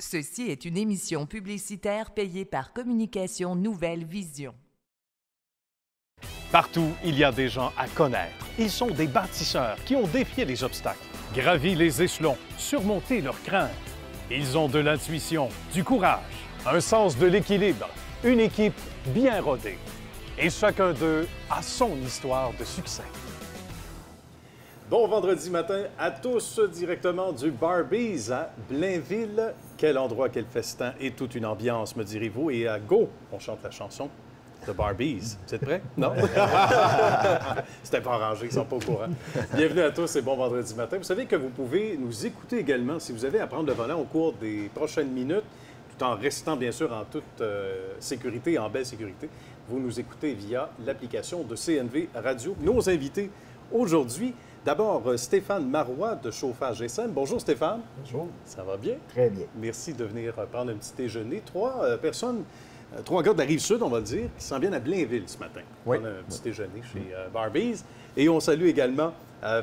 Ceci est une émission publicitaire payée par Communication Nouvelle Vision. Partout, il y a des gens à connaître. Ils sont des bâtisseurs qui ont défié les obstacles, gravi les échelons, surmonté leurs craintes. Ils ont de l'intuition, du courage, un sens de l'équilibre, une équipe bien rodée. Et chacun d'eux a son histoire de succès. Bon vendredi matin à tous, directement du Barbies à Blainville. Quel endroit, quel festin et toute une ambiance, me direz-vous. Et à go, on chante la chanson de Barbies. Vous êtes prêts? Non? C'était pas arrangé, ils sont pas au courant. Bienvenue à tous et bon vendredi matin. Vous savez que vous pouvez nous écouter également si vous avez à prendre le volant au cours des prochaines minutes, tout en restant bien sûr en toute sécurité, en belle sécurité. Vous nous écoutez via l'application de CNV Radio. Nos invités aujourd'hui, d'abord Stéphane Marois de Chauffage SM. Bonjour Stéphane. Bonjour. Ça va bien? Très bien. Merci de venir prendre un petit déjeuner. Trois gars de la Rive-Sud, on va le dire, qui s'en viennent à Blainville ce matin. Oui. On a un petit déjeuner chez Barbies. Et on salue également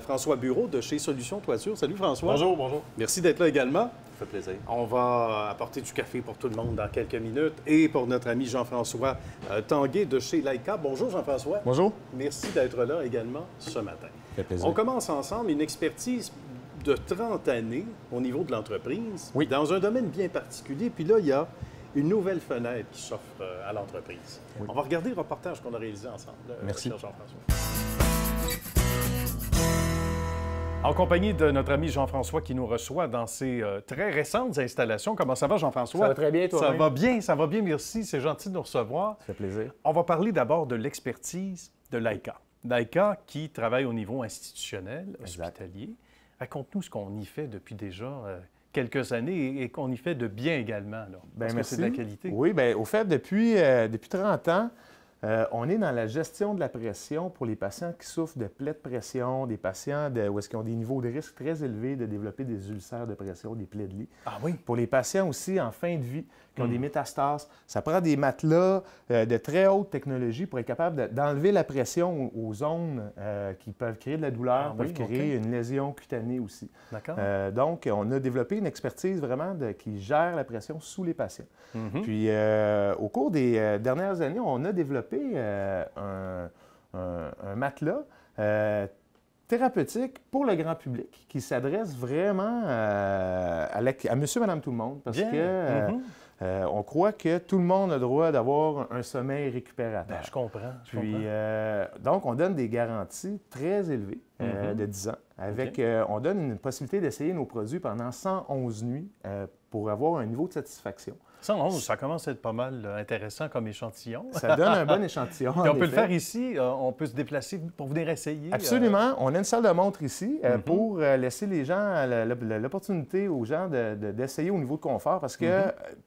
François Bureau de chez Solutions Toiture. Salut François. Bonjour, bonjour. Merci d'être là également. Ça fait plaisir. On va apporter du café pour tout le monde dans quelques minutes. Et pour notre ami Jean-François Tanguay de chez Laika. Bonjour Jean-François. Bonjour. Merci d'être là également ce matin. Ça fait plaisir. On commence ensemble une expertise de 30 années au niveau de l'entreprise, Oui. dans un domaine bien particulier. Puis là, il y a une nouvelle fenêtre qui s'offre à l'entreprise. Oui. On va regarder le reportage qu'on a réalisé ensemble. Merci. Cher Jean-François. En compagnie de notre ami Jean-François qui nous reçoit dans ses très récentes installations. Comment ça va, Jean-François? Ça va très bien, toi? Ça va bien, merci. C'est gentil de nous recevoir. Ça fait plaisir. On va parler d'abord de l'expertise de Laika. Laika qui travaille au niveau institutionnel, hospitalier. Raconte-nous ce qu'on y fait depuis déjà quelques années et qu'on y fait de bien également. Là, parce que c'est de la qualité. Oui, bien, au fait, depuis 30 ans, on est dans la gestion de la pression pour les patients qui souffrent de plaies de pression, des patients où est-ce qu'ils ont des niveaux de risque très élevés de développer des ulcères de pression, des plaies de lit. Ah oui? Pour les patients aussi en fin de vie qui ont des métastases, ça prend des matelas de très haute technologie pour être capable d'enlever la pression aux zones qui peuvent créer de la douleur, peuvent créer une lésion cutanée aussi. D'accord. Donc, on a développé une expertise vraiment qui gère la pression sous les patients. Puis, au cours des dernières années, on a développé un matelas thérapeutique pour le grand public qui s'adresse vraiment à monsieur, madame, tout le monde. Parce que on croit que tout le monde a le droit d'avoir un sommeil récupérateur. Ben, je comprends. Puis, donc, on donne des garanties très élevées de 10 ans. On donne une possibilité d'essayer nos produits pendant 111 nuits pour avoir un niveau de satisfaction. 111, ça commence à être pas mal intéressant comme échantillon. Ça donne un bon échantillon. Puis on peut le faire ici, on peut se déplacer pour venir essayer. Absolument. On a une salle de montre ici pour laisser les gens l'opportunité aux gens d'essayer au niveau de confort parce que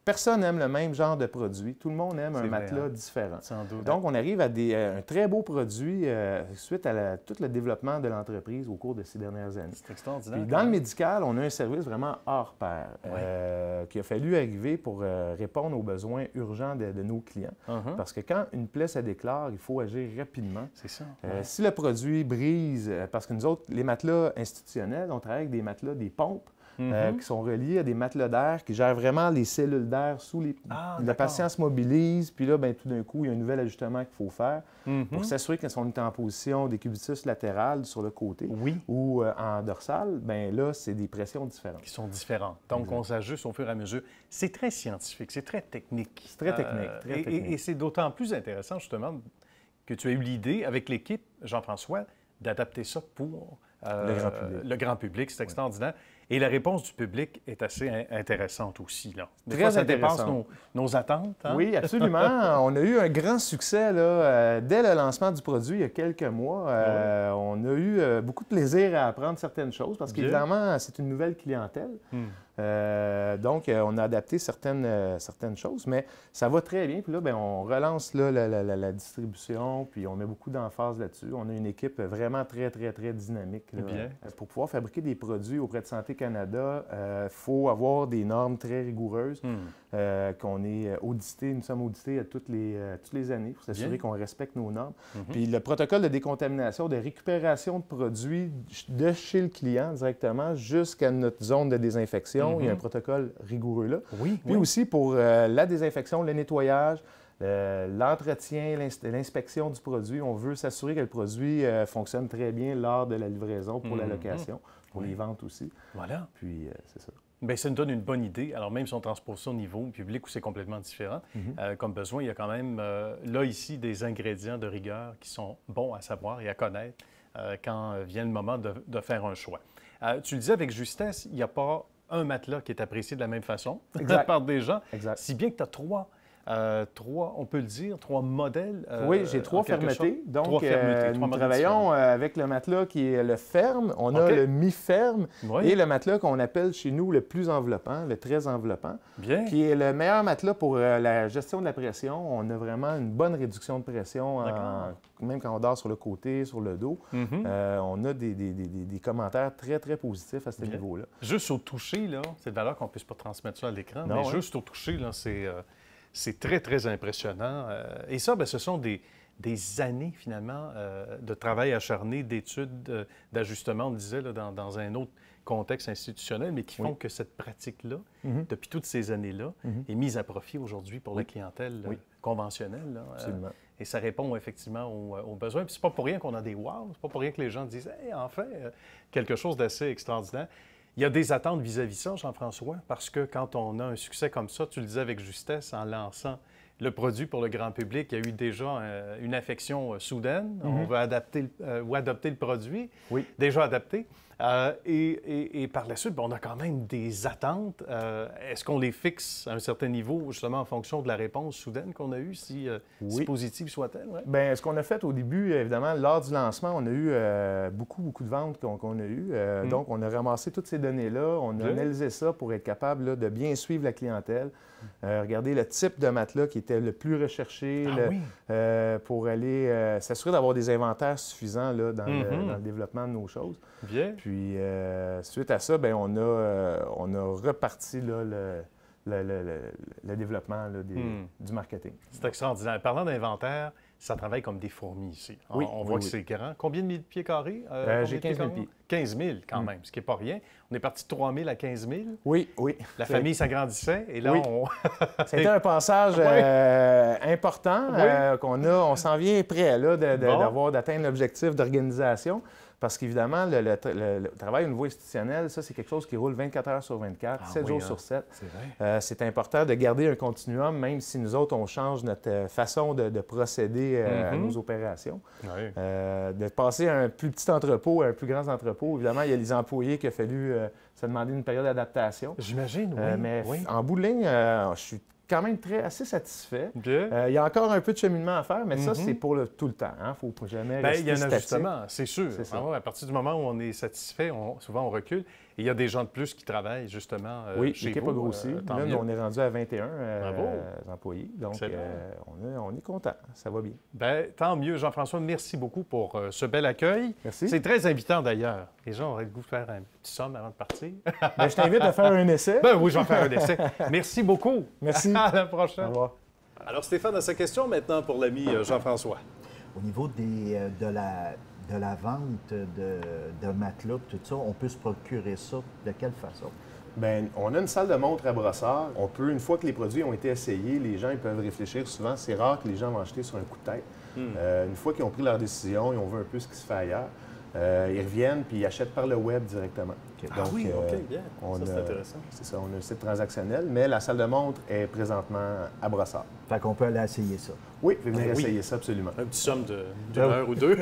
personne n'aime le même genre de produit. Tout le monde aime un matelas différent. Sans doute. Donc, on arrive à un très beau produit suite à tout le développement de l'entreprise au cours de ces dernières années. C'est extraordinaire. Puis, dans le médical, on a un service vraiment hors pair qui a fallu arriver pour répondre aux besoins urgents de nos clients. Parce que quand une plaie se déclare, il faut agir rapidement. C'est ça. Si le produit brise, parce que nous autres, les matelas institutionnels, on travaille avec des matelas, des pompes, qui sont reliés à des matelas d'air qui gèrent vraiment les cellules d'air sous les... le patient se mobilise, puis là, bien, tout d'un coup, il y a un nouvel ajustement qu'il faut faire pour s'assurer que si on est en position décubitus latéral sur le côté ou en dorsal, bien là, c'est des pressions différentes. Qui sont différentes. Donc, on s'ajuste au fur et à mesure. C'est très scientifique, c'est très technique. C'est très technique, très technique. Et c'est d'autant plus intéressant, justement, que tu as eu l'idée, avec l'équipe, Jean-François, d'adapter ça pour le grand public. C'est extraordinaire. Et la réponse du public est assez intéressante aussi. Là. Des fois, ça dépasse nos attentes. Hein? Oui, absolument. On a eu un grand succès là, dès le lancement du produit il y a quelques mois. On a eu beaucoup de plaisir à apprendre certaines choses parce qu'évidemment, c'est une nouvelle clientèle. Donc, on a adapté certaines choses, mais ça va très bien. Puis là, bien, on relance là, la distribution, puis on met beaucoup d'emphase là-dessus. On a une équipe vraiment très, très, très dynamique. Là, pour pouvoir fabriquer des produits auprès de Santé Canada, il faut avoir des normes très rigoureuses. qu'on est audité. Nous sommes audités toutes les années pour s'assurer qu'on respecte nos normes. Puis le protocole de décontamination, de récupération de produits de chez le client directement jusqu'à notre zone de désinfection, il y a un protocole rigoureux là. Puis aussi pour la désinfection, le nettoyage, l'entretien, l'inspection du produit, on veut s'assurer que le produit fonctionne très bien lors de la livraison pour la location, pour les ventes aussi. Voilà. Puis c'est ça. Bien, ça nous donne une bonne idée. Alors, même si on transpose ça au niveau public où c'est complètement différent, comme besoin, il y a quand même, là, ici, des ingrédients de rigueur qui sont bons à savoir et à connaître quand vient le moment de faire un choix. Tu le disais avec justesse, il n'y a pas un matelas qui est apprécié de la même façon par des gens. Exact. Si bien que tu as trois, on peut le dire, trois modèles. Oui, j'ai trois fermetés. Donc, nous travaillons avec le matelas qui est le ferme. On a le mi-ferme et le matelas qu'on appelle chez nous le plus enveloppant, le très enveloppant, qui est le meilleur matelas pour la gestion de la pression. On a vraiment une bonne réduction de pression, même quand on dort sur le côté, sur le dos. On a des commentaires très, très positifs à ce niveau-là. Juste au toucher, là, c'est de valeur qu'on ne puisse pas transmettre ça à l'écran, mais juste au toucher, là, c'est très, très impressionnant. Et ça, bien, ce sont des années, finalement, de travail acharné, d'études, d'ajustement, on le disait, là, dans un autre contexte institutionnel, mais qui font que cette pratique-là, depuis toutes ces années-là, est mise à profit aujourd'hui pour la clientèle conventionnelle. Là, et ça répond effectivement aux besoins. Puis c'est pas pour rien qu'on a des « wow », c'est pas pour rien que les gens disent « hey, enfin, quelque chose d'assez extraordinaire ». Il y a des attentes vis-à-vis ça, Jean-François, parce que quand on a un succès comme ça, tu le disais avec justesse, en lançant le produit pour le grand public, il y a eu déjà une affection soudaine. On veut adapter ou adopter le produit, déjà adapté. Et par la suite, on a quand même des attentes. Est-ce qu'on les fixe à un certain niveau, justement, en fonction de la réponse soudaine qu'on a eue, si positive soit-elle? Bien, ce qu'on a fait au début, évidemment, lors du lancement, on a eu beaucoup de ventes qu'on a eues. Donc, on a ramassé toutes ces données-là. On a analysé ça pour être capable là, de bien suivre la clientèle. Regardez le type de matelas qui était le plus recherché pour aller s'assurer d'avoir des inventaires suffisants là, dans le développement de nos choses. Puis, suite à ça, bien, on a reparti là, le développement là, du marketing. C'est extraordinaire. Parlant d'inventaire, ça travaille comme des fourmis ici. On voit que c'est grand. Combien de pieds carrés? J'ai 15 000 pieds. 15 000 quand même, ce qui n'est pas rien. On est parti de 3 000 à 15 000. Oui. La famille s'agrandissait et là, C'était un passage important qu'on a. On s'en vient prêt là, d'atteindre l'objectif d'organisation. Parce qu'évidemment, le travail au niveau institutionnel, ça, c'est quelque chose qui roule 24 heures sur 24, 7 jours sur 7. C'est vrai. C'est important de garder un continuum, même si nous autres, on change notre façon de procéder à nos opérations. De passer à un plus petit entrepôt à un plus grand entrepôt, évidemment, il y a les employés qui a fallu se demander une période d'adaptation. J'imagine, mais en bout de ligne, je suis quand même assez satisfait. Il y a encore un peu de cheminement à faire, mais ça, c'est pour tout le temps. Il ne faut jamais rester il y a un statique. ajustement, c'est sûr. À partir du moment où on est satisfait, souvent on recule. Et il y a des gens de plus qui travaillent justement chez vous. Oui, l'équipe a grossi. Là, on est rendu à 21 employés. Donc, on est content. Ça va bien. Bien, tant mieux. Jean-François, merci beaucoup pour ce bel accueil. Merci. C'est très invitant d'ailleurs. Les gens auraient le goût de faire un petit somme avant de partir. Bien, je t'invite à faire un essai. Ben oui, je vais faire un essai. Merci beaucoup. Merci. À la prochaine. Au revoir. Alors, Stéphane a sa question maintenant pour l'ami Jean-François. Au niveau de la vente de matelas, tout ça, on peut se procurer ça de quelle façon? Bien, on a une salle de montre à Brossard. On peut, une fois que les produits ont été essayés, les gens ils peuvent réfléchir souvent. C'est rare que les gens vont acheter sur un coup de tête. Une fois qu'ils ont pris leur décision, ils ont vu un peu ce qui se fait ailleurs. Ils reviennent puis ils achètent par le web directement. Donc, bien. Ça, c'est intéressant. C'est ça, on a le site transactionnel, mais la salle de montre est présentement à Brossard. Fait qu'on peut aller essayer ça. Oui, vous pouvez essayer ça, absolument. Un petit somme d'une heure ou deux.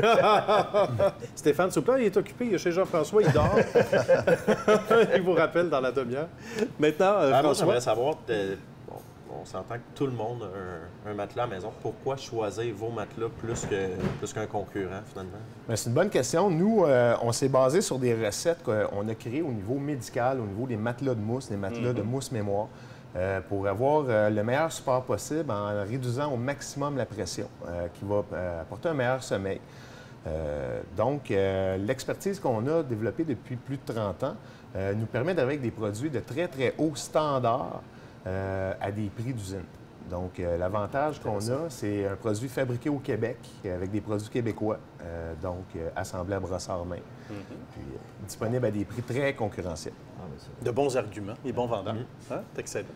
Stéphane, s'il vous plaît, il est occupé, il est chez Jean-François, il dort. Il vous rappelle dans la demi-heure. Maintenant, François... Moi, j'aimerais savoir, on s'entend que tout le monde a un matelas à la maison. Pourquoi choisir vos matelas plus qu'un concurrent, finalement? Bien, c'est une bonne question. Nous, on s'est basé sur des recettes qu'on a créées au niveau médical, au niveau des matelas de mousse, des matelas de mousse mémoire, pour avoir le meilleur support possible en réduisant au maximum la pression, qui va apporter un meilleur sommeil. Donc, l'expertise qu'on a développée depuis plus de 30 ans nous permet d'arriver avec des produits de très, très haut standard à des prix d'usine. Donc, l'avantage qu'on a, c'est un produit fabriqué au Québec avec des produits québécois, assemblé à brossard-main, puis disponible à des prix très concurrentiels. De bons arguments et bons vendeurs. Hein? C'est excellent.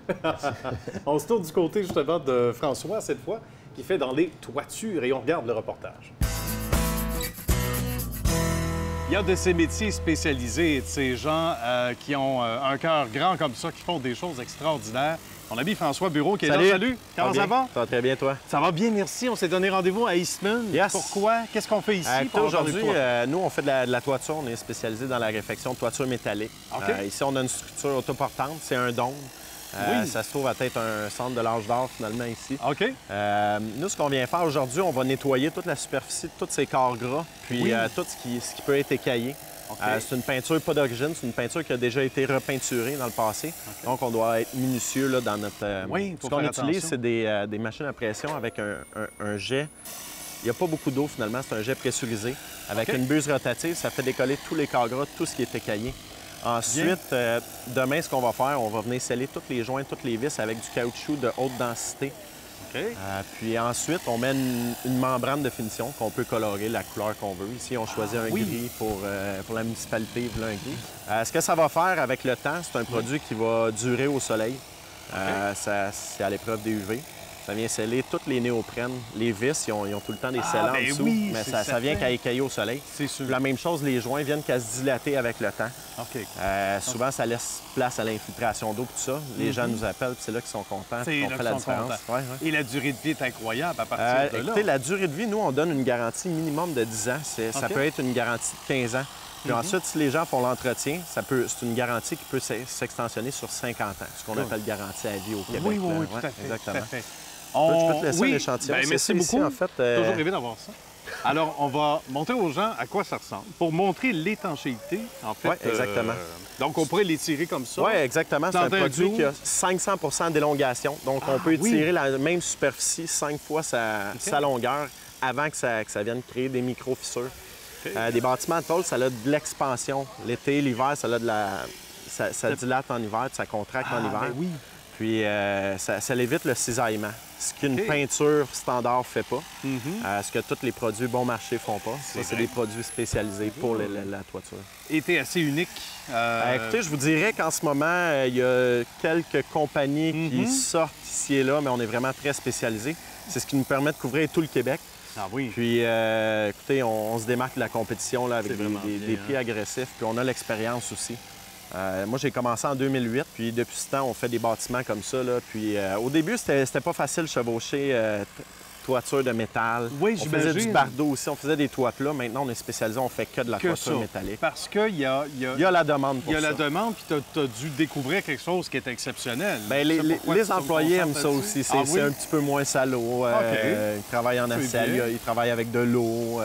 On se tourne du côté justement de François, cette fois, qui fait dans les toitures, et on regarde le reportage. Il y a de ces métiers spécialisés et de ces gens qui ont un cœur grand comme ça, qui font des choses extraordinaires. Mon ami François Bureau qui est là. Salut! Comment ça va? Ça va très bien, toi? Ça va bien, merci. On s'est donné rendez-vous à Eastman. Yes. Pourquoi? Qu'est-ce qu'on fait ici? Aujourd'hui, nous, on fait de la toiture. On est spécialisé dans la réfection de toiture métallique. Okay. Ici, on a une structure autoportante. C'est un dôme. Ça se trouve à être un centre de l'âge d'or, finalement, ici. OK. Nous, ce qu'on vient faire aujourd'hui, on va nettoyer toute la superficie de tous ces corps gras, puis tout ce qui peut être écaillé. Okay. C'est une peinture pas d'origine, c'est une peinture qui a déjà été repeinturée dans le passé. Okay. Donc, on doit être minutieux là, dans notre... ce qu'on utilise, c'est des machines à pression avec un jet. Il n'y a pas beaucoup d'eau, finalement. C'est un jet pressurisé. Avec une buse rotative, ça fait décoller tous les corps gras, tout ce qui est écaillé. Ensuite, demain, ce qu'on va faire, on va venir sceller toutes les joints, toutes les vis avec du caoutchouc de haute densité. Okay. Puis ensuite, on met une membrane de finition qu'on peut colorer la couleur qu'on veut. Ici, on choisit un gris pour la municipalité, voilà un gris. Ce que ça va faire avec le temps, c'est un produit qui va durer au soleil. C'est à l'épreuve des UV. Ça vient sceller toutes les néoprènes. Les vis, ils ont tout le temps des scellants en dessous, mais ça vient qu'à écailler au soleil. C'est sûr. La même chose, les joints viennent qu'à se dilater avec le temps. Okay. Souvent, ça laisse place à l'infiltration d'eau, tout ça. Les gens nous appellent, puis c'est là qu'ils sont contents, qu'on fait la différence. Et la durée de vie est incroyable à partir de là. Écoutez, la durée de vie, nous, on donne une garantie minimum de 10 ans. Ça peut être une garantie de 15 ans. Puis ensuite, si les gens font l'entretien, c'est une garantie qui peut s'extensionner sur 50 ans, ce qu'on appelle garantie à vie au Québec. Oui, tout à fait. Exactement. Tout à fait. Je peux te laisser l'échantillon. Merci beaucoup. En fait, toujours rêvé d'avoir ça. Alors, on va montrer aux gens à quoi ça ressemble pour montrer l'étanchéité, en fait. Oui, exactement. Donc, on pourrait l'étirer comme ça. Oui, exactement. C'est un produit qui a 500 d'élongation. Donc, on peut étirer la même superficie 5 fois sa longueur avant que ça vienne créer des micro-fissures. Okay. Des bâtiments de tôle, ça a de l'expansion. L'été, l'hiver, ça dilate en hiver, ça contracte en hiver. Oui. Puis, ça évite le cisaillement, ce qu'une peinture standard ne fait pas, ce que tous les produits bon marché ne font pas. Ça, c'est des produits spécialisés pour la toiture. Et t'es assez unique. Écoutez, je vous dirais qu'en ce moment, il y a quelques compagnies qui sortent ici et là, mais on est vraiment très spécialisés. C'est ce qui nous permet de couvrir tout le Québec. Ah oui. Puis, écoutez, on se démarque de la compétition là, avec des prix agressifs, puis on a l'expérience aussi. Moi, j'ai commencé en 2008, puis depuis ce temps, on fait des bâtiments comme ça. Là. Puis au début, c'était pas facile de chevaucher toiture de métal. Oui, on faisait du bardeau aussi, on faisait des toits plats. Maintenant, on est spécialisé, on fait que de la toiture métallique. Parce qu'il y a la demande pour ça. Il y a la demande, puis tu as dû découvrir quelque chose qui est exceptionnel. Bien, les employés aiment ça aussi. C'est un petit peu moins salaud. Ils travaillent en acier, ils travaillent avec de l'eau.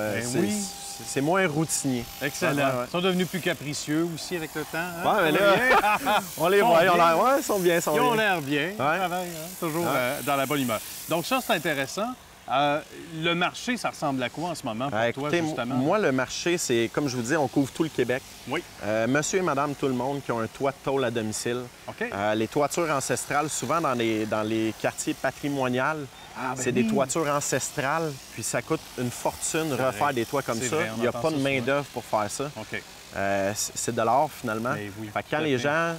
C'est moins routinier. Excellent. Ils sont devenus plus capricieux aussi avec le temps. Hein? Oui, mais là, on les voit. Ils sont bien. Ils ont l'air bien. Ils travaillent toujours dans la bonne humeur. Donc ça, c'est intéressant. Le marché, ça ressemble à quoi en ce moment pour toi, justement? Moi, le marché, c'est, comme je vous dis, on couvre tout le Québec. Oui. Monsieur et madame, tout le monde qui ont un toit de tôle à domicile. OK. Les toitures ancestrales, souvent dans les quartiers patrimoniaux, c'est des toitures ancestrales, puis ça coûte une fortune refaire des toits comme ça. Il n'y a pas de main-d'œuvre pour faire ça. OK. C'est de l'art, finalement. Fait que quand les gens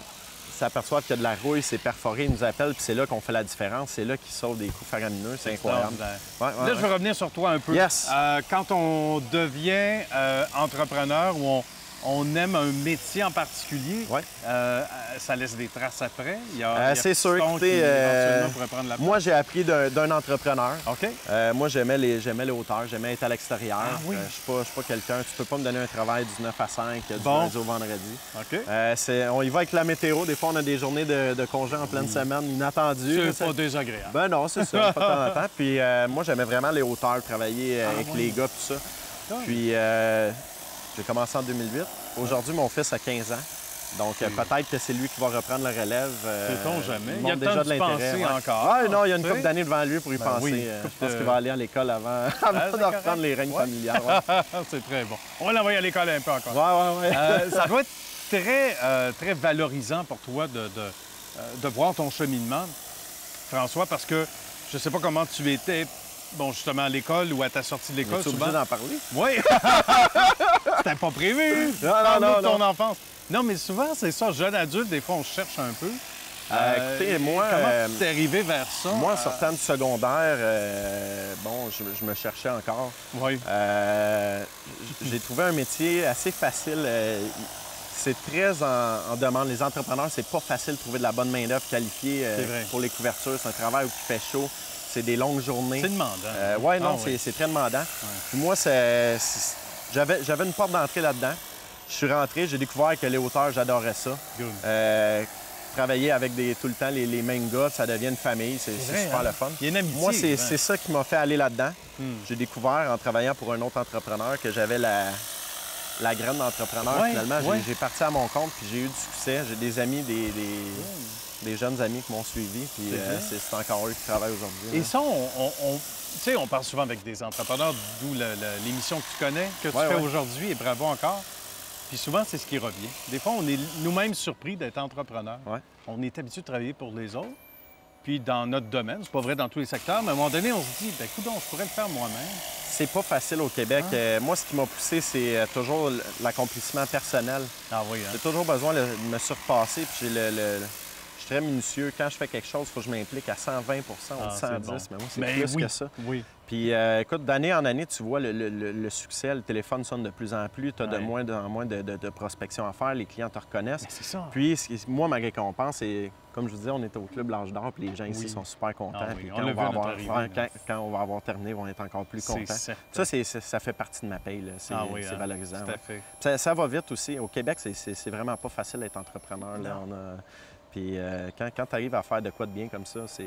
s'aperçoivent qu'il y a de la rouille, c'est perforé, ils nous appellent, puis c'est là qu'on fait la différence. C'est là qu'ils sauvent des coûts faramineux. C'est incroyable. Là, je veux revenir sur toi un peu. Yes. Quand on devient entrepreneur ou on aime un métier en particulier, ça laisse des traces après. C'est sûr. Écoutez, moi, j'ai appris d'un entrepreneur. OK. Moi, j'aimais les hauteurs, j'aimais être à l'extérieur. Oui. Je suis pas quelqu'un, tu peux pas me donner un travail du 9 à 5, du lundi au vendredi. OK. On y va avec la météo. Des fois, on a des journées de congé en pleine semaine inattendues. C'est pas désagréable. Ben non, c'est ça, pas de temps en temps. Puis moi, j'aimais vraiment les hauteurs, travailler avec les gars, tout ça. Puis j'ai commencé en 2008. Aujourd'hui, mon fils a 15 ans. Donc, peut-être que c'est lui qui va reprendre la relève. Sait-on jamais? Il y a déjà de l'intérêt encore. Non, il y a une couple d'années devant lui pour y penser. Je pense qu'il va aller à l'école avant de reprendre les règnes familiales. C'est très bon. On va l'envoyer à l'école un peu encore. Oui. Ça doit être très valorisant pour toi de voir ton cheminement, François, parce que je ne sais pas comment tu étais, bon, justement, à l'école ou à ta sortie de l'école. Tu es obligé d'en parler? Oui! C'était pas prévu! Non. Ton enfance. Non, mais souvent, c'est ça. Jeune adulte, des fois, on se cherche un peu. Écoutez, moi... Comment tu es arrivé vers ça? Moi, en sortant du secondaire, je me cherchais encore. Oui. J'ai trouvé un métier assez facile. C'est très en demande. Les entrepreneurs, c'est pas facile de trouver de la bonne main-d'œuvre qualifiée pour les couvertures. C'est un travail où il fait chaud. C'est des longues journées. C'est demandant. Oui, non, c'est très demandant. Ouais. Puis moi, j'avais une porte d'entrée là-dedans. Je suis rentré, j'ai découvert que les hauteurs, j'adorais ça. Travailler avec tout le temps les mêmes gars, ça devient une famille, c'est super le fun. Il y a une amitié. Moi, c'est ça qui m'a fait aller là-dedans. J'ai découvert en travaillant pour un autre entrepreneur que j'avais la graine d'entrepreneur. Finalement, j'ai parti à mon compte puis j'ai eu du succès. J'ai des amis, des jeunes amis qui m'ont suivi, puis c'est encore eux qui travaillent aujourd'hui. Et ça, tu sais, on parle souvent avec des entrepreneurs, d'où l'émission que tu connais, que tu fais aujourd'hui, et bravo encore. Puis souvent, c'est ce qui revient. Des fois, on est nous-mêmes surpris d'être entrepreneurs. Ouais. On est habitué de travailler pour les autres. Puis dans notre domaine, c'est pas vrai dans tous les secteurs, mais à un moment donné, on se dit, bien, coudonc, je pourrais le faire moi-même. C'est pas facile au Québec. Moi, ce qui m'a poussé, c'est toujours l'accomplissement personnel. Ah oui, hein? J'ai toujours besoin de me surpasser, puis je suis très minutieux. Quand je fais quelque chose, il faut que je m'implique à 120 ou 110 bon. Mais moi, c'est plus que ça. Oui. Puis, écoute, d'année en année, tu vois le succès. Le téléphone sonne de plus en plus. Tu as de moins en moins de prospection à faire. Les clients te reconnaissent. C'est ça. Puis, moi, ma récompense, c'est, comme je vous disais, on est au Club L'Âge d'Or, puis les gens ici sont super contents. Puis quand on va avoir terminé, ils vont être encore plus contents. Ça, ça fait partie de ma paye. C'est valorisant. Tout à fait. Ça va vite aussi. Au Québec, c'est vraiment pas facile d'être entrepreneur. Là. Puis quand tu arrives à faire de quoi de bien comme ça, c'est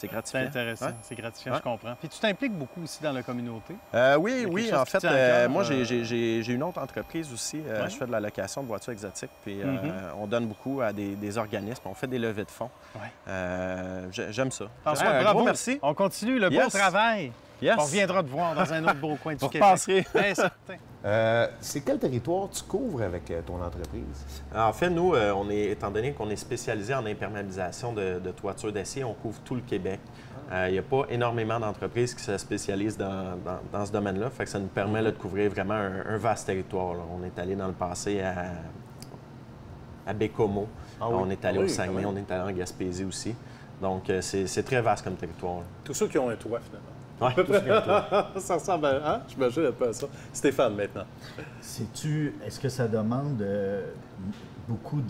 gratifiant. C'est intéressant, c'est gratifiant, je comprends. Puis tu t'impliques beaucoup aussi dans la communauté? Oui. En fait, moi, j'ai une autre entreprise aussi. Je fais de la location de voitures exotiques. Puis on donne beaucoup à des organismes. On fait des levées de fonds. J'aime ça. François, bravo. Merci. On continue le beau travail. Yes. On reviendra te voir dans un autre beau coin du Québec. Passerez. Bien certain. C'est quel territoire tu couvres avec ton entreprise? En fait, nous, étant donné qu'on est spécialisé en imperméabilisation de toitures d'acier, on couvre tout le Québec. Il n'y a pas énormément d'entreprises qui se spécialisent dans ce domaine-là. Fait que ça nous permet là, de couvrir vraiment un vaste territoire. Là. On est allé dans le passé à Bécomo. On est allé au Saguenay, on est allé en Gaspésie aussi. Donc, c'est très vaste comme territoire. Là. Tous ceux qui ont un toit, finalement. Ouais, ça ressemble à... J'imagine un peu à ça. Stéphane, maintenant. Est-ce que ça demande beaucoup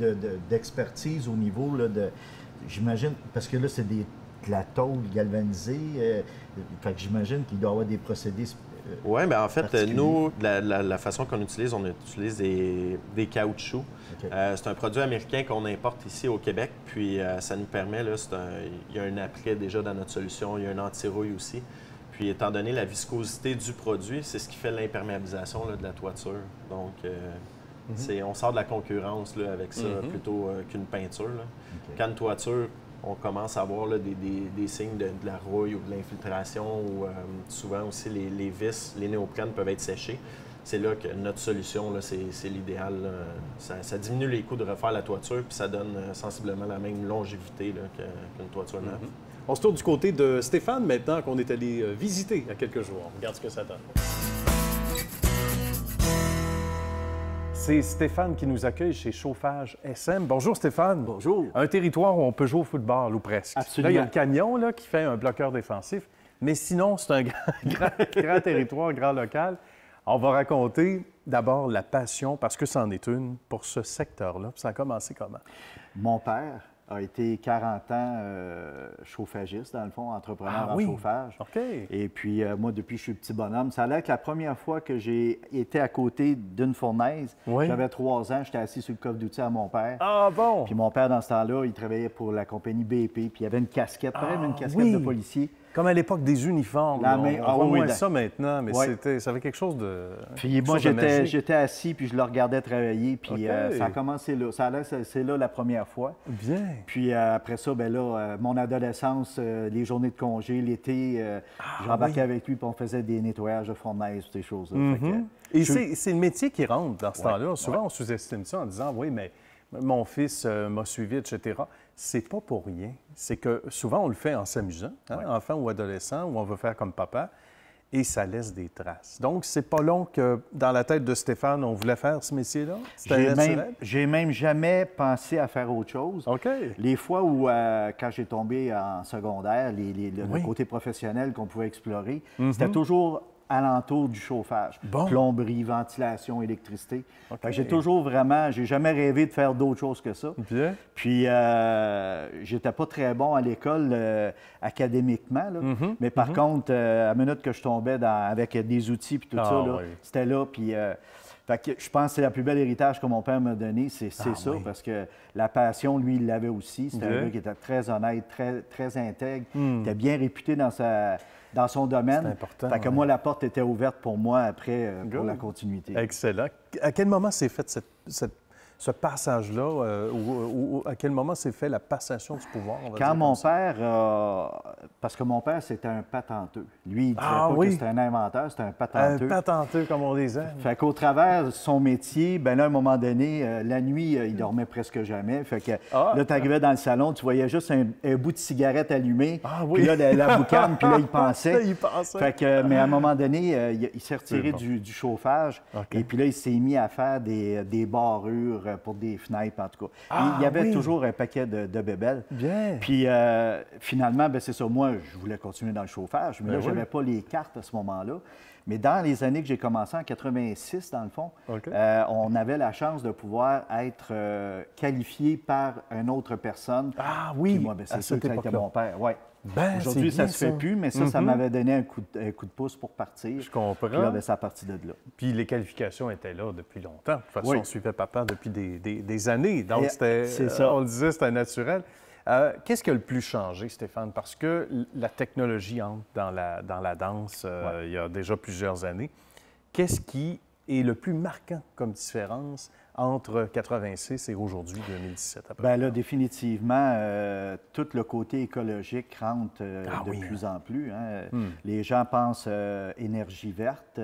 d'expertise au niveau là, de... J'imagine, parce que là, c'est de la tôle galvanisée. Fait que j'imagine qu'il doit y avoir des procédés oui, bien en fait, nous, la façon qu'on utilise, on utilise des caoutchoucs. Okay. C'est un produit américain qu'on importe ici au Québec, puis ça nous permet, là, il y a un après déjà dans notre solution, il y a un anti-rouille aussi. Puis étant donné la viscosité du produit, c'est ce qui fait l'imperméabilisation de la toiture. Donc, on sort de la concurrence là, avec ça plutôt qu'une peinture. Là. Okay. Quand une toiture, on commence à avoir là, des signes de la rouille ou de l'infiltration ou souvent aussi les vis, les néoprènes peuvent être séchés. C'est là que notre solution, là, c'est l'idéal. Ça diminue les coûts de refaire la toiture puis ça donne sensiblement la même longévité qu'une toiture neuve. On se tourne du côté de Stéphane maintenant qu'on est allé visiter il y a quelques jours. On regarde ce que ça donne. C'est Stéphane qui nous accueille chez Chauffage SM. Bonjour Stéphane. Bonjour. Un territoire où on peut jouer au football ou presque. Absolument. Là, il y a le camion là, qui fait un bloqueur défensif. Mais sinon, c'est un grand territoire, grand local. On va raconter d'abord la passion, parce que c'en est une, pour ce secteur-là. Ça a commencé comment? Mon père a été 40 ans chauffagiste, dans le fond, entrepreneur en chauffage. OK. Et puis, moi, depuis que je suis petit bonhomme, ça a l'air que la première fois que j'ai été à côté d'une fournaise, j'avais 3 ans, j'étais assis sur le coffre d'outils à mon père. Ah bon? Puis mon père, dans ce temps-là, il travaillait pour la compagnie BP, puis il avait une casquette, même une casquette de policier. Comme à l'époque des uniformes. On voit moins ça maintenant, mais ça avait quelque chose de... Puis moi, j'étais assis, puis je le regardais travailler, puis ça a commencé là. Ça a l'air que c'est là la première fois. Bien. Puis après ça, bien là, mon adolescence, les journées de congé, l'été, j'embarquais avec lui, puis on faisait des nettoyages de fournaise, ces choses-là. Et c'est le métier qui rentre dans ce temps-là. Souvent, on sous-estime ça en disant, oui, mais mon fils m'a suivi, etc. c'est pas pour rien. C'est que souvent, on le fait en s'amusant, enfant ou adolescent, où on veut faire comme papa, et ça laisse des traces. Donc, c'est pas long que dans la tête de Stéphane, on voulait faire ce métier-là? J'ai même jamais pensé à faire autre chose. OK. Les fois où, quand j'ai tombé en secondaire, le côté professionnel qu'on pouvait explorer, c'était toujours alentour du chauffage. Plomberie, ventilation, électricité. J'ai toujours j'ai jamais rêvé de faire d'autre chose que ça. Bien. Puis, j'étais pas très bon à l'école académiquement, là. Mais par contre, à la minute que je tombais avec des outils puis tout ça, là, c'était là. Puis, fait que je pense que c'est le plus bel héritage que mon père m'a donné, c'est ça, parce que la passion, lui, il l'avait aussi. C'était un gars qui était très honnête, très intègre, il était bien réputé dans son domaine. C'est important. Fait que moi, la porte était ouverte pour moi après pour la continuité. Excellent. À quel moment s'est fait ce passage-là, ou à quel moment s'est fait la passation du pouvoir? Quand mon père, parce que mon père, c'était un patenteux. Lui, il disait pas que c'était un inventeur, c'était un patenteux. Un patenteux, comme on disait. Fait qu'au travers de son métier, ben là, à un moment donné, la nuit, il dormait presque jamais. Fait que là, tu arrivais dans le salon, tu voyais juste un bout de cigarette allumé. Puis là, la boucane, puis là, il pensait. Fait que, mais à un moment donné, il s'est retiré du chauffage. Et puis là, il s'est mis à faire des barrures pour des fenêtres, en tout cas. Il y avait toujours un paquet de bébelles. Bien. Puis finalement, ben c'est ça. Moi, je voulais continuer dans le chauffage, mais là, je n'avais pas les cartes à ce moment-là. Mais dans les années que j'ai commencé, en 86, dans le fond, on avait la chance de pouvoir être qualifié par une autre personne. Ah oui! Puis moi, ben, c'est sûr que ça a été mon père. Ouais. Ben, aujourd'hui, ça ne se fait plus, mais ça m'avait donné un coup de pouce pour partir. Je comprends. Puis là, ben, ça a parti de là. Puis les qualifications étaient là depuis longtemps. De toute façon, on suivait papa depuis des années. Donc, c'était, on le disait, c'était naturel. Qu'est-ce qui a le plus changé, Stéphane? Parce que la technologie entre dans la danse il y a déjà plusieurs années. Qu'est-ce qui est le plus marquant comme différence entre 86 et aujourd'hui, 2017? À peu bien là, définitivement, tout le côté écologique rentre de plus en plus. Hein. Les gens pensent énergie verte.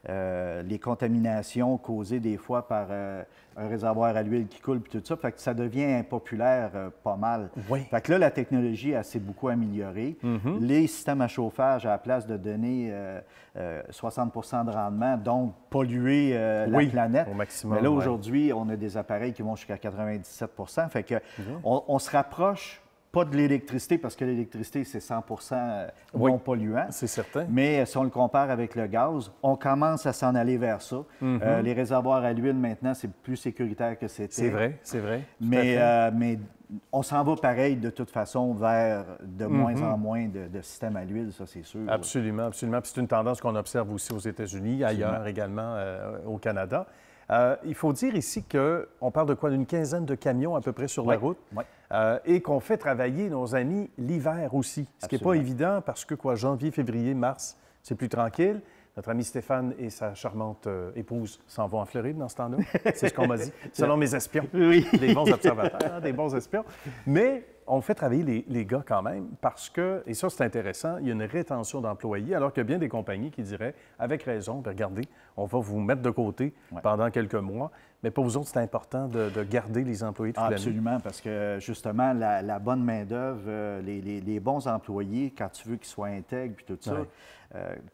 Les contaminations causées des fois par un réservoir à l'huile qui coule, puis tout ça, fait que ça devient impopulaire pas mal. Fait que là, la technologie s'est beaucoup améliorée. Les systèmes à chauffage, à la place de donner 60 de rendement, donc polluer la planète, au maximum, mais là, aujourd'hui, on a des appareils qui vont jusqu'à 97 fait que on se rapproche pas de l'électricité, parce que l'électricité, c'est 100 non polluant. C'est certain. Mais si on le compare avec le gaz, on commence à s'en aller vers ça. Les réservoirs à l'huile, maintenant, c'est plus sécuritaire que c'était. C'est vrai, c'est vrai. Mais on s'en va pareil, de toute façon, vers de moins en moins de systèmes à l'huile, ça, c'est sûr. Absolument, absolument. Puis c'est une tendance qu'on observe aussi aux États-Unis, ailleurs également au Canada. Il faut dire ici qu'on parle de quoi? D'une quinzaine de camions à peu près sur la route et qu'on fait travailler nos amis l'hiver aussi, ce qui n'est pas évident parce que janvier, février, mars, c'est plus tranquille. Notre ami Stéphane et sa charmante épouse s'en vont en Floride dans ce temps-là. C'est ce qu'on m'a dit, selon mes espions. Des bons observateurs, des bons espions. Mais on fait travailler les gars quand même parce que, et ça c'est intéressant, il y a une rétention d'employés, alors qu'il y a bien des compagnies qui diraient, avec raison, bien, regardez, on va vous mettre de côté pendant quelques mois, mais pour vous autres, c'est important de garder les employés toute l'année. Absolument, parce que justement, la bonne main-d'œuvre, les bons employés, quand tu veux qu'ils soient intègres puis tout ça,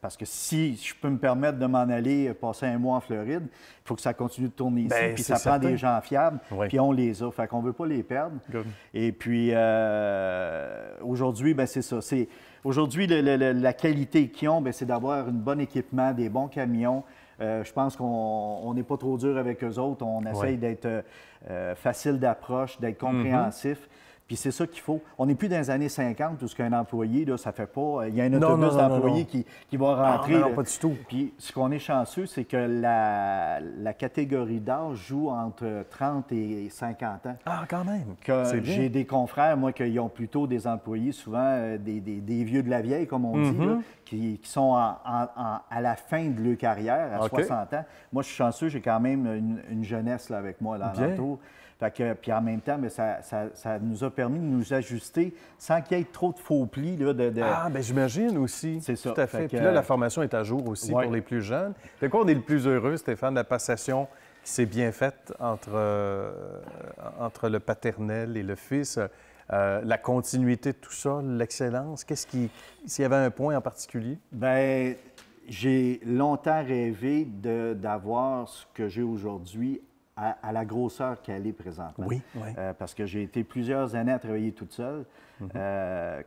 parce que si je peux me permettre de m'en aller passer un mois en Floride, il faut que ça continue de tourner ici, puis ça prend des gens fiables, puis on les a. Fait qu'on ne veut pas les perdre. Et puis, aujourd'hui, bien, c'est ça. Aujourd'hui, la qualité qu'ils ont, bien, c'est d'avoir un bon équipement, des bons camions. Je pense qu'on n'est pas trop dur avec eux autres. On essaye d'être facile d'approche, d'être compréhensif. Puis c'est ça qu'il faut. On n'est plus dans les années 50 où qu'un employé, là, ça fait pas... Il y a un autobus d'employés qui va rentrer. Non, pas du tout. Puis ce qu'on est chanceux, c'est que la catégorie d'âge joue entre 30 et 50 ans. Ah, quand même! J'ai des confrères, moi, qui ont plutôt des employés, souvent des vieux de la vieille, comme on dit, là, qui sont à la fin de leur carrière, à 60 ans. Moi, je suis chanceux, j'ai quand même une jeunesse là, avec moi, là, l'entour. Puis en même temps, mais ça nous a permis de nous ajuster sans qu'il y ait trop de faux plis. Là, Ah, bien j'imagine aussi. C'est ça. Tout à fait. Puis là, la formation est à jour aussi pour les plus jeunes. De quoi on est le plus heureux, Stéphane, de la passation C'est bien fait entre le paternel et le fils. La continuité de tout ça, l'excellence, s'il y avait un point en particulier? Bien, j'ai longtemps rêvé d'avoir ce que j'ai aujourd'hui à la grosseur qu'elle est présentement. Oui. Parce que j'ai été plusieurs années à travailler toute seule.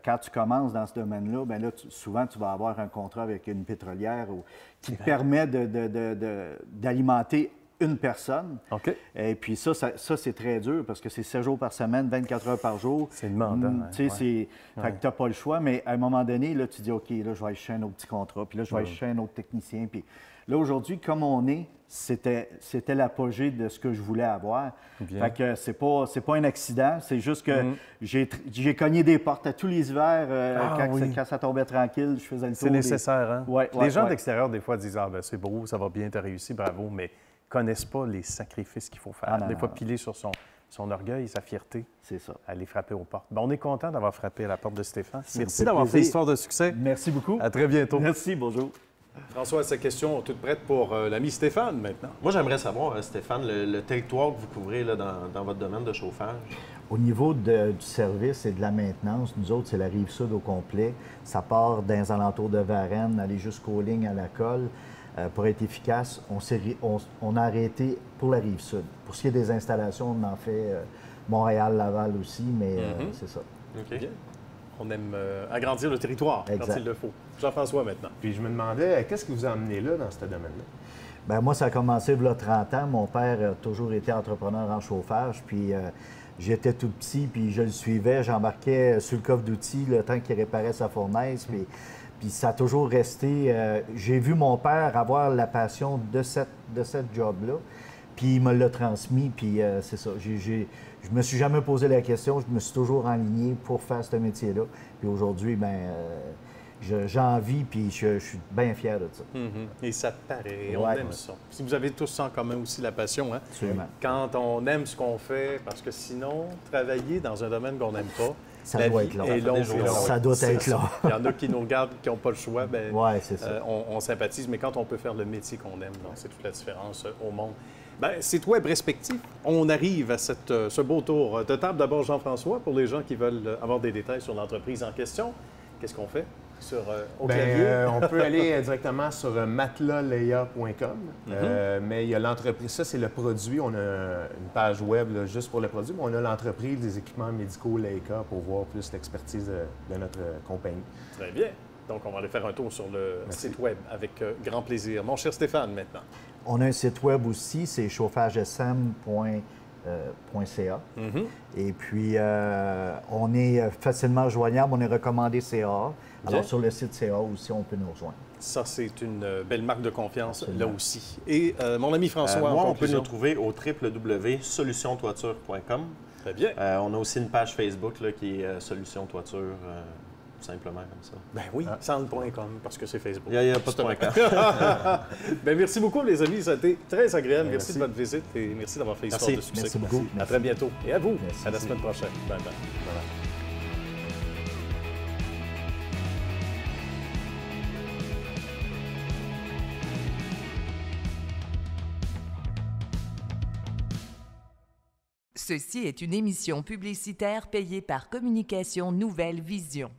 Quand tu commences dans ce domaine-là, bien là, souvent, tu vas avoir un contrat avec une pétrolière qui te permet d'alimenter une personne. OK. Et puis ça c'est très dur parce que c'est 7 jours par semaine, 24 heures par jour. C'est demandant. Tu sais, fait que tu n'as pas le choix, mais à un moment donné, là, tu dis, OK, là, je vais aller chercher un autre petit contrat, puis là, je vais aller chercher un autre technicien. Puis là, aujourd'hui, comme on est, c'était l'apogée de ce que je voulais avoir. Bien. Fait que c'est pas un accident, c'est juste que j'ai cogné des portes à tous les hivers. Quand ça tombait tranquille, je faisais le tour. C'est nécessaire, hein? Ouais, les gens d'extérieur, des fois, disent « Ah, ben c'est beau, ça va bien, tu as réussi, bravo », mais connaissent pas les sacrifices qu'il faut faire. Des fois, piler sur son orgueil, sa fierté. C'est ça. Aller frapper aux portes. Ben, on est content d'avoir frappé à la porte de Stéphane. Ça Merci me fait d'avoir fait plaisir. Histoire de succès. Merci beaucoup. À très bientôt. Merci, bonjour. François, sa question toute prête pour l'ami Stéphane maintenant. Moi, j'aimerais savoir, Stéphane, le territoire que vous couvrez là, dans votre domaine de chauffage. Au niveau du service et de la maintenance, nous autres, c'est la Rive-Sud au complet. Ça part dans les alentours de Varennes, aller jusqu'aux lignes à la colle. Pour être efficace, on a arrêté pour la Rive-Sud. Pour ce qui est des installations, on en fait Montréal, Laval aussi, mais c'est ça. OK. Bien. On aime agrandir le territoire quand il le faut. Jean-François maintenant. Puis je me demandais, qu'est-ce qui vous a amené là, dans ce domaine-là? Bien, moi, ça a commencé il y a 30 ans. Mon père a toujours été entrepreneur en chauffage, puis j'étais tout petit, puis je le suivais. J'embarquais sur le coffre d'outils le temps qu'il réparait sa fournaise, puis ça a toujours resté... j'ai vu mon père avoir la passion de cette job-là, puis il me l'a transmis, puis c'est ça. Je me suis jamais posé la question, je me suis toujours enligné pour faire ce métier-là. Puis aujourd'hui, bien, j'en vis, puis je suis bien fier de ça. Et ça paraît, on aime ça. Si vous avez tous ça en commun aussi, la passion, hein? Absolument. Quand on aime ce qu'on fait, parce que sinon, travailler dans un domaine qu'on n'aime pas, Ça la doit vie être long. est longue et longue. Ça doit être long. Il y en a qui nous regardent, qui n'ont pas le choix, bien, c'est ça. on sympathise, mais quand on peut faire le métier qu'on aime, c'est toute la différence au monde. Bien, site web respectif, on arrive à ce beau tour de table. D'abord, Jean-François, pour les gens qui veulent avoir des détails sur l'entreprise en question, qu'est-ce qu'on fait au clavier? On peut aller directement sur matelasleia.com, mais il y a l'entreprise, ça c'est le produit, on a une page web là, juste pour le produit, mais on a l'entreprise des équipements médicaux Leica pour voir plus l'expertise de notre compagnie. Très bien. Donc, on va aller faire un tour sur le site web avec grand plaisir. Mon cher Stéphane, maintenant. On a un site web aussi, c'est chauffagesm.ca. Et puis, on est facilement joignable, on est recommandé CA. Alors, sur le site CA aussi, on peut nous rejoindre. Ça, c'est une belle marque de confiance, là aussi. Et mon ami François, moi, on peut nous trouver au www.solutiontoiture.com. Très bien. On a aussi une page Facebook là, qui est Solution Toiture. Simplement comme ça. Ben oui, sans le point .com, parce que c'est Facebook. Il n'y a pas de point .com. Ben merci beaucoup, les amis. Ça a été très agréable. Merci de votre visite et merci d'avoir fait Histoire de succès. Merci beaucoup. À très bientôt. Et à vous, merci. À la semaine prochaine. Bye bye. Ceci est une émission publicitaire payée par Communication Nouvelle Vision.